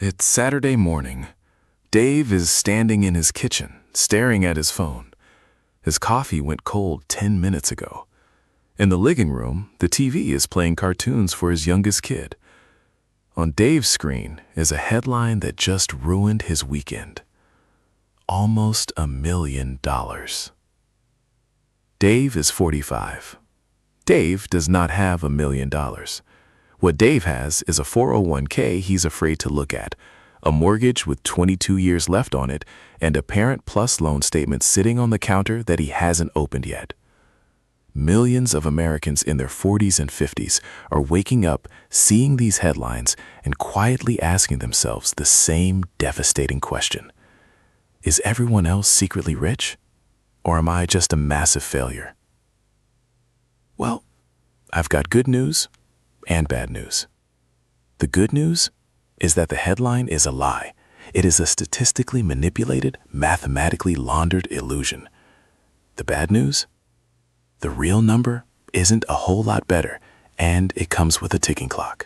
It's Saturday morning. Dave is standing in his kitchen, staring at his phone. His coffee went cold 10 minutes ago. In the living room, the TV is playing cartoons for his youngest kid. On Dave's screen is a headline that just ruined his weekend. Almost $1 million. Dave is 45. Dave does not have $1 million. What Dave has is a 401k he's afraid to look at, a mortgage with 22 years left on it, and a Parent Plus loan statement sitting on the counter that he hasn't opened yet. Millions of Americans in their 40s and 50s are waking up, seeing these headlines, and quietly asking themselves the same devastating question. Is everyone else secretly rich? Or am I just a massive failure? Well, I've got good news and bad news. The good news is that the headline is a lie. It is a statistically manipulated, mathematically laundered illusion. The bad news? The real number isn't a whole lot better, and it comes with a ticking clock.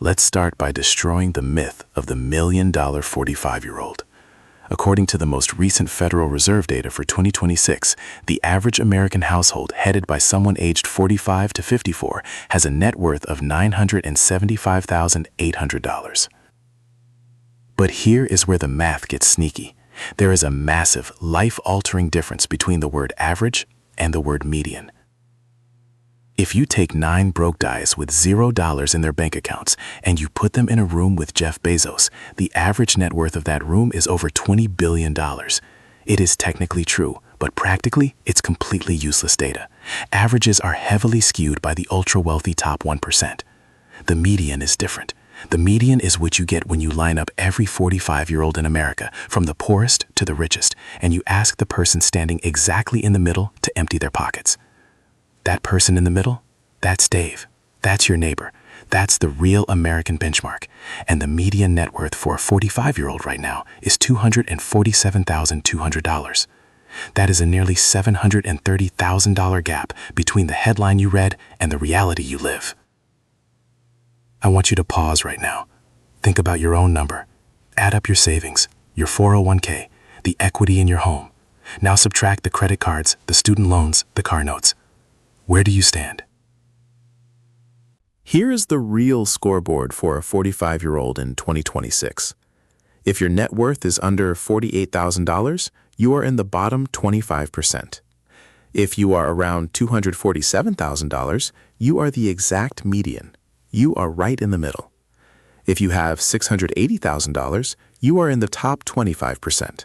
Let's start by destroying the myth of the $1 million 45-year-old. According to the most recent Federal Reserve data for 2026, the average American household headed by someone aged 45 to 54 has a net worth of $975,800. But here is where the math gets sneaky. There is a massive, life-altering difference between the word average and the word median. If you take 9 broke guys with $0 in their bank accounts and you put them in a room with Jeff Bezos, the average net worth of that room is over $20 billion. It is technically true, but practically, it's completely useless data. Averages are heavily skewed by the ultra-wealthy top 1%. The median is different. The median is what you get when you line up every 45-year-old in America, from the poorest to the richest, and you ask the person standing exactly in the middle to empty their pockets. That person in the middle, that's Dave. That's your neighbor. That's the real American benchmark. And the median net worth for a 45-year-old right now is $247,200. That is a nearly $730,000 gap between the headline you read and the reality you live. I want you to pause right now. Think about your own number. Add up your savings, your 401k, the equity in your home. Now subtract the credit cards, the student loans, the car notes. Where do you stand? Here is the real scoreboard for a 45-year-old in 2026. If your net worth is under $48,000, you are in the bottom 25%. If you are around $247,000, you are the exact median. You are right in the middle. If you have $680,000, you are in the top 25%.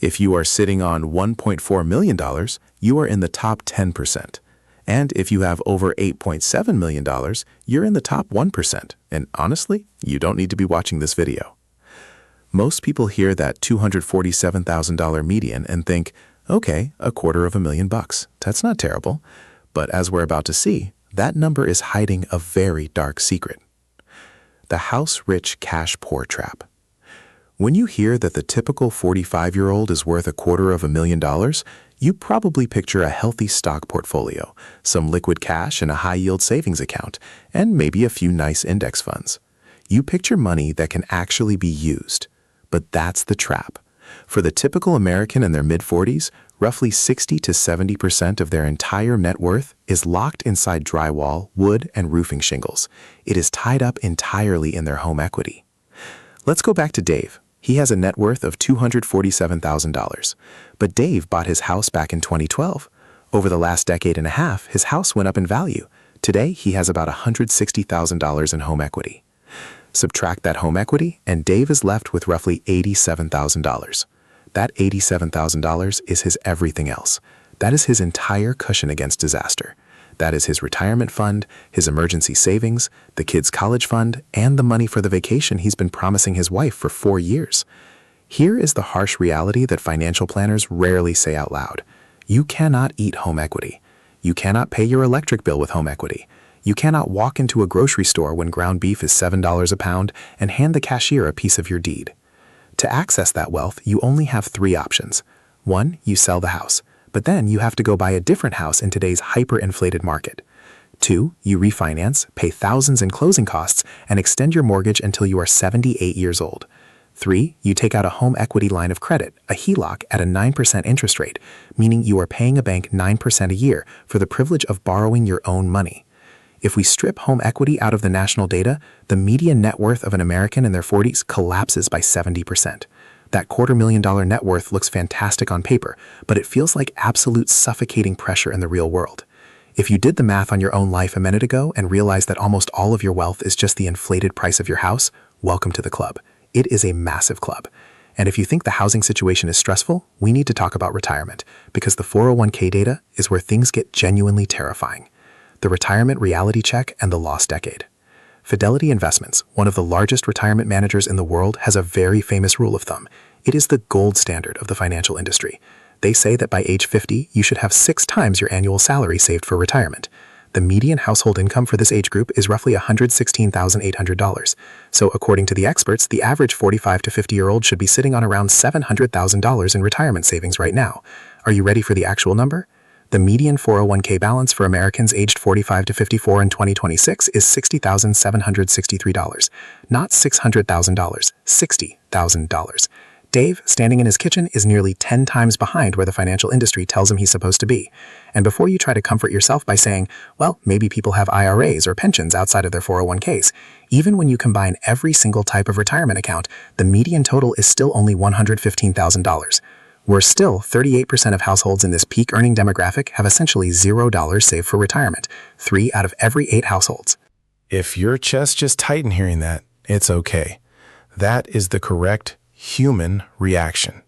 If you are sitting on $1.4 million, you are in the top 10%. And if you have over $8.7 million, you're in the top 1%. And honestly, you don't need to be watching this video. Most people hear that $247,000 median and think, okay, $250,000. That's not terrible. But as we're about to see, that number is hiding a very dark secret. The house-rich cash-poor trap. When you hear that the typical 45-year-old is worth $250,000, you probably picture a healthy stock portfolio, some liquid cash in a high-yield savings account, and maybe a few nice index funds. You picture money that can actually be used. But that's the trap. For the typical American in their mid-40s, roughly 60 to 70% of their entire net worth is locked inside drywall, wood, and roofing shingles. It is tied up entirely in their home equity. Let's go back to Dave. He has a net worth of $247,000. But Dave bought his house back in 2012. Over the last decade and a half, his house went up in value. Today, he has about $160,000 in home equity. Subtract that home equity, and Dave is left with roughly $87,000. That $87,000 is his everything else. That is his entire cushion against disaster. That is his retirement fund, his emergency savings, the kids' college fund, and the money for the vacation he's been promising his wife for 4 years. Here is the harsh reality that financial planners rarely say out loud. You cannot eat home equity. You cannot pay your electric bill with home equity. You cannot walk into a grocery store when ground beef is $7 a pound and hand the cashier a piece of your deed. To access that wealth, you only have 3 options. 1, you sell the house. But then you have to go buy a different house in today's hyperinflated market. 2. You refinance, pay thousands in closing costs, and extend your mortgage until you are 78 years old. 3. You take out a home equity line of credit, a HELOC, at a 9% interest rate, meaning you are paying a bank 9% a year for the privilege of borrowing your own money. If we strip home equity out of the national data, the median net worth of an American in their 40s collapses by 70%. That $250,000 net worth looks fantastic on paper, but it feels like absolute suffocating pressure in the real world. If you did the math on your own life a minute ago and realized that almost all of your wealth is just the inflated price of your house, welcome to the club. It is a massive club. And if you think the housing situation is stressful, we need to talk about retirement, because the 401k data is where things get genuinely terrifying. The retirement reality check and the lost decade. Fidelity Investments, one of the largest retirement managers in the world, has a very famous rule of thumb. It is the gold standard of the financial industry. They say that by age 50, you should have 6 times your annual salary saved for retirement. The median household income for this age group is roughly $116,800. So according to the experts, the average 45 to 50-year-old should be sitting on around $700,000 in retirement savings right now. Are you ready for the actual number? The median 401k balance for Americans aged 45 to 54 in 2026 is $60,763. Not $600,000, $60,000. Dave, standing in his kitchen, is nearly 10 times behind where the financial industry tells him he's supposed to be. And before you try to comfort yourself by saying, well, maybe people have IRAs or pensions outside of their 401ks, even when you combine every single type of retirement account, the median total is still only $115,000. We're still 38% of households in this peak earning demographic have essentially $0 saved for retirement, 3 out of every 8 households. If your chest just tightened hearing that, it's okay. That is the correct human reaction.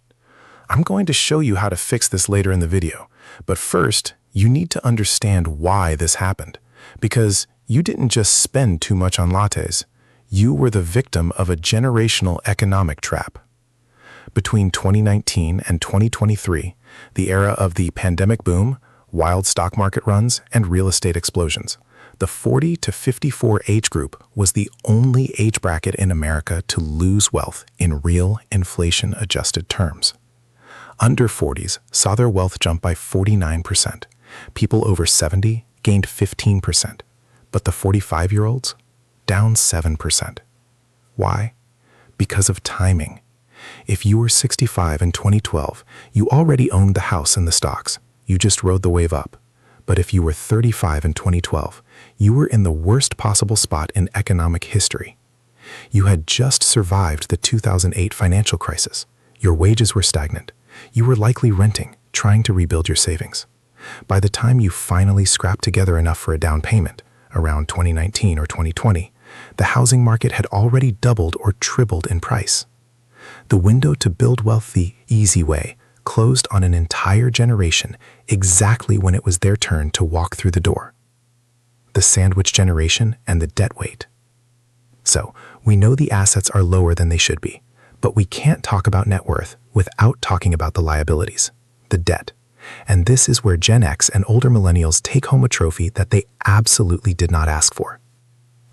I'm going to show you how to fix this later in the video, but first, you need to understand why this happened. Because you didn't just spend too much on lattes. You were the victim of a generational economic trap. Between 2019 and 2023, the era of the pandemic boom, wild stock market runs, and real estate explosions, the 40 to 54 age group was the only age bracket in America to lose wealth in real inflation-adjusted terms. Under 40s saw their wealth jump by 49%. People over 70 gained 15%, but the 45-year-olds down 7%. Why? Because of timing. If you were 65 in 2012, you already owned the house and the stocks. You just rode the wave up. But if you were 35 in 2012, you were in the worst possible spot in economic history. You had just survived the 2008 financial crisis. Your wages were stagnant. You were likely renting, trying to rebuild your savings. By the time you finally scrapped together enough for a down payment, around 2019 or 2020, the housing market had already doubled or tripled in price. The window to build wealth the easy way closed on an entire generation exactly when it was their turn to walk through the door. The sandwich generation and the debt weight. So, we know the assets are lower than they should be, but we can't talk about net worth without talking about the liabilities, the debt. And this is where Gen X and older millennials take home a trophy that they absolutely did not ask for.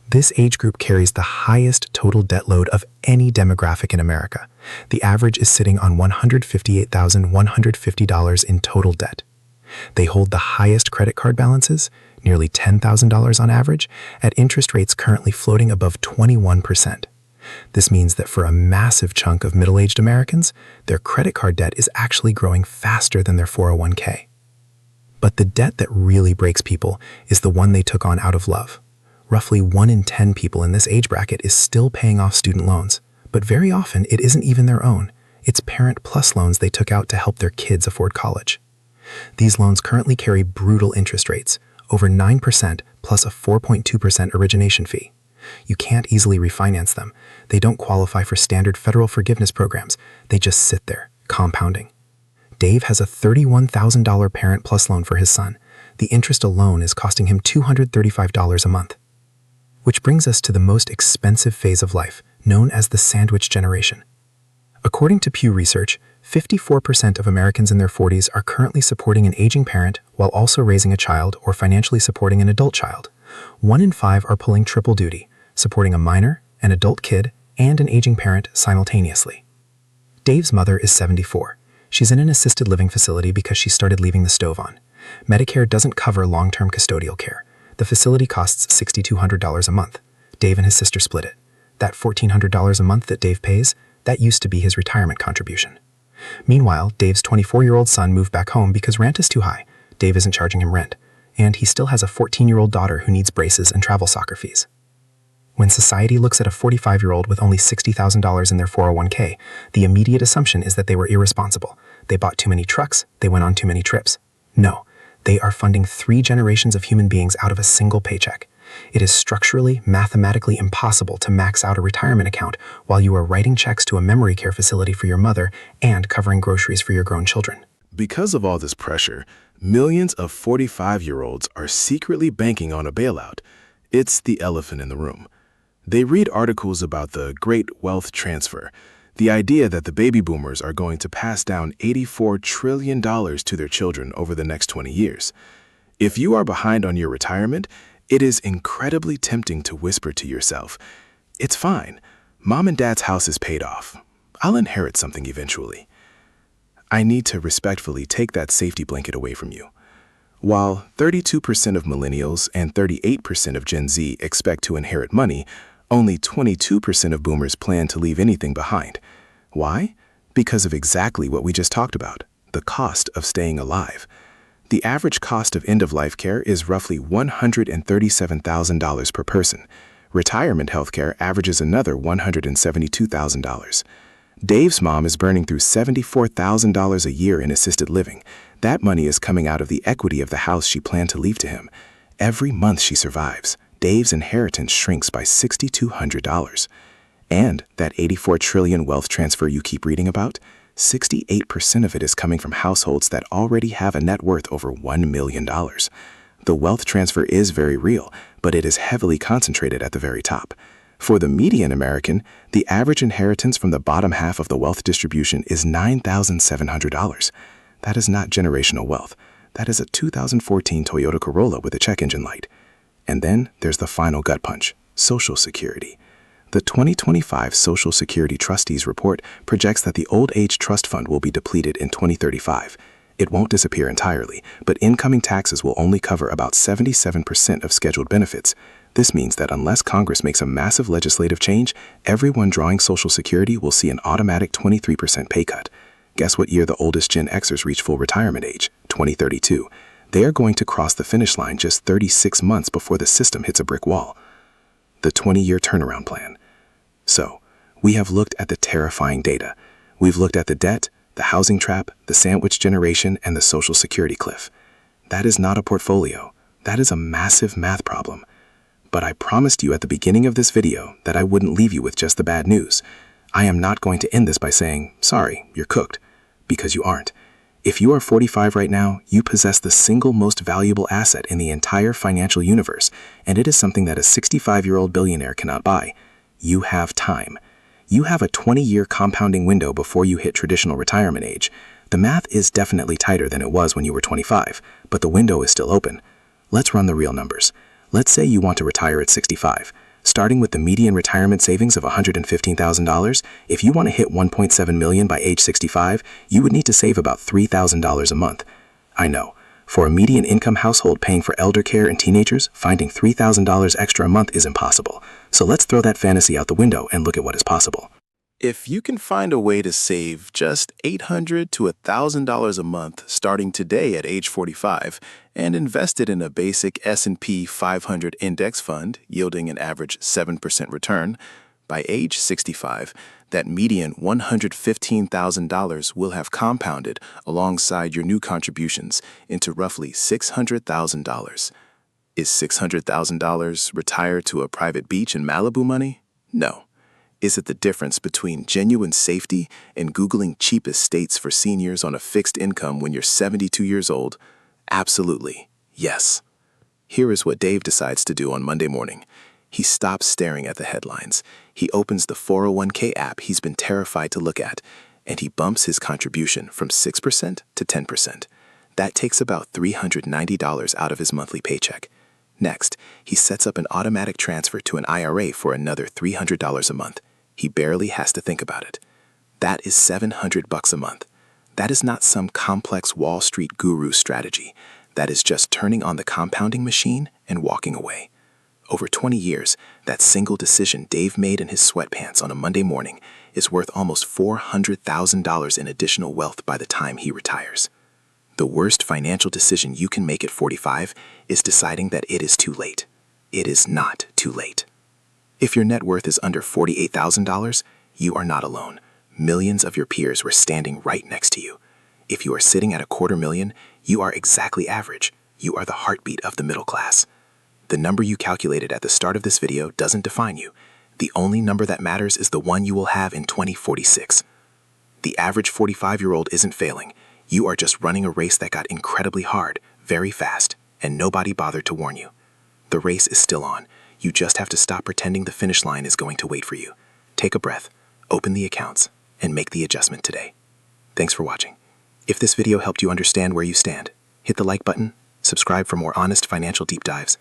This age group carries the highest total debt load of any demographic in America. The average is sitting on $158,150 in total debt. They hold the highest credit card balances, nearly $10,000 on average, at interest rates currently floating above 21%. This means that for a massive chunk of middle-aged Americans, their credit card debt is actually growing faster than their 401k. But the debt that really breaks people is the one they took on out of love. Roughly 1 in 10 people in this age bracket is still paying off student loans, but very often it isn't even their own. It's Parent Plus loans they took out to help their kids afford college. These loans currently carry brutal interest rates, over 9% plus a 4.2% origination fee. You can't easily refinance them. They don't qualify for standard federal forgiveness programs. They just sit there, compounding. Dave has a $31,000 Parent Plus loan for his son. The interest alone is costing him $235 a month. Which brings us to the most expensive phase of life, known as the sandwich generation. According to Pew Research, 54% of Americans in their 40s are currently supporting an aging parent while also raising a child or financially supporting an adult child. 1 in 5 are pulling triple duty, supporting a minor, an adult kid, and an aging parent simultaneously. Dave's mother is 74. She's in an assisted living facility because she started leaving the stove on. Medicare doesn't cover long-term custodial care. The facility costs $6,200 a month. Dave and his sister split it. That $1,400 a month that Dave pays, that used to be his retirement contribution. Meanwhile, Dave's 24-year-old son moved back home because rent is too high. Dave isn't charging him rent. And he still has a 14-year-old daughter who needs braces and travel soccer fees. When society looks at a 45-year-old with only $60,000 in their 401k, the immediate assumption is that they were irresponsible. They bought too many trucks, they went on too many trips. No, they are funding 3 generations of human beings out of a single paycheck. It is structurally, mathematically impossible to max out a retirement account while you are writing checks to a memory care facility for your mother and covering groceries for your grown children. Because of all this pressure, millions of 45-year-olds are secretly banking on a bailout. It's the elephant in the room. They read articles about the Great Wealth Transfer, the idea that the baby boomers are going to pass down $84 trillion to their children over the next 20 years. If you are behind on your retirement, it is incredibly tempting to whisper to yourself, "It's fine. Mom and Dad's house is paid off. I'll inherit something eventually." I need to respectfully take that safety blanket away from you. While 32% of millennials and 38% of Gen Z expect to inherit money, only 22% of boomers plan to leave anything behind. Why? Because of exactly what we just talked about, the cost of staying alive. The average cost of end-of-life care is roughly $137,000 per person. Retirement health care averages another $172,000. Dave's mom is burning through $74,000 a year in assisted living. That money is coming out of the equity of the house she planned to leave to him. Every month she survives, Dave's inheritance shrinks by $6,200. And that $84 trillion wealth transfer you keep reading about, 68% of it is coming from households that already have a net worth over $1 million. The wealth transfer is very real, but it is heavily concentrated at the very top. For the median American, the average inheritance from the bottom half of the wealth distribution is $9,700. That is not generational wealth. That is a 2014 Toyota Corolla with a check engine light. And then there's the final gut punch, Social Security. The 2025 Social Security Trustees Report projects that the Old Age Trust Fund will be depleted in 2035. It won't disappear entirely, but incoming taxes will only cover about 77% of scheduled benefits. This means that unless Congress makes a massive legislative change, everyone drawing Social Security will see an automatic 23% pay cut. Guess what year the oldest Gen Xers reach full retirement age? 2032. They are going to cross the finish line just 36 months before the system hits a brick wall. The 20-year turnaround plan. So, we have looked at the terrifying data. We've looked at the debt, the housing trap, the sandwich generation, and the Social Security cliff. That is not a portfolio. That is a massive math problem. But I promised you at the beginning of this video that I wouldn't leave you with just the bad news. I am not going to end this by saying, sorry, you're cooked, because you aren't. If you are 45 right now, you possess the single most valuable asset in the entire financial universe, and it is something that a 65-year-old billionaire cannot buy. You have time. You have a 20-year compounding window before you hit traditional retirement age. The math is definitely tighter than it was when you were 25, but the window is still open. Let's run the real numbers. Let's say you want to retire at 65. Starting with the median retirement savings of $115,000, if you want to hit $1.7 million by age 65, you would need to save about $3,000 a month. I know. For a median income household paying for elder care and teenagers, finding $3,000 extra a month is impossible. So let's throw that fantasy out the window and look at what is possible. If you can find a way to save just $800 to $1,000 a month starting today at age 45 and invest it in a basic S&P 500 index fund yielding an average 7% return, by age 65, that median $115,000 will have compounded alongside your new contributions into roughly $600,000. Is $600,000 retired to a private beach in Malibu money? No. Is it the difference between genuine safety and Googling cheap estates for seniors on a fixed income when you're 72 years old? Absolutely, yes. Here is what Dave decides to do on Monday morning. He stops staring at the headlines. He opens the 401k app he's been terrified to look at, and he bumps his contribution from 6% to 10%. That takes about $390 out of his monthly paycheck. Next, he sets up an automatic transfer to an IRA for another $300 a month. He barely has to think about it. That is $700 a month. That is not some complex Wall Street guru strategy. That is just turning on the compounding machine and walking away. Over 20 years, that single decision Dave made in his sweatpants on a Monday morning is worth almost $400,000 in additional wealth by the time he retires. The worst financial decision you can make at 45 is deciding that it is too late. It is not too late. If your net worth is under $48,000, you are not alone. Millions of your peers were standing right next to you. If you are sitting at $250,000, you are exactly average. You are the heartbeat of the middle class. The number you calculated at the start of this video doesn't define you. The only number that matters is the one you will have in 2046. The average 45-year-old isn't failing. You are just running a race that got incredibly hard, very fast, and nobody bothered to warn you. The race is still on. You just have to stop pretending the finish line is going to wait for you. Take a breath, open the accounts, and make the adjustment today. Thanks for watching. If this video helped you understand where you stand, hit the like button, subscribe for more honest financial deep dives,